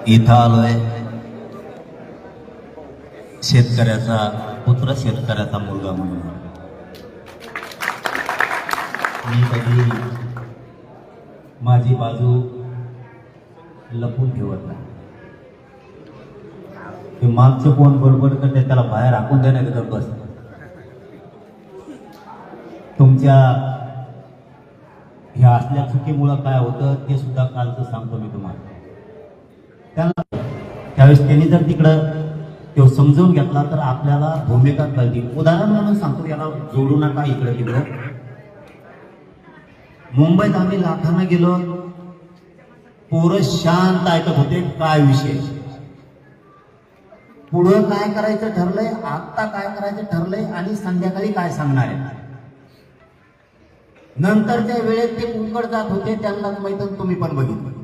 इथं आलोय शेतकऱ्याचा पुत्र, शेतकऱ्याचा मुलगा म्हणून. मी कधी माझी बाजू लपून ठेवत नाही. ते मागचं कोण बरोबर करते त्याला बाहेर हाकून देण्यात बस. तुमच्या ह्या असल्या चुकीमुळं काय होतं ते सुद्धा कालचं सांगतो मी तुम्हाला. त्यावेळेस त्यांनी जर तिकडं तो समजून घेतला तर आपल्याला भूमिका कळतील. उदाहरण म्हणून सांगतो, याला जोडू नका इकडं तिकडं. मुंबईत आम्ही लाखानं गेलो, पोरं शांत ऐकत होते काय विषय, पुढं काय करायचं ठरलंय, आता काय करायचं ठरलंय आणि संध्याकाळी काय सांगणार आहे. नंतरच्या वेळेत ते कुंकड जात होते, त्यांनाच माहित, तुम्ही पण बघितलं.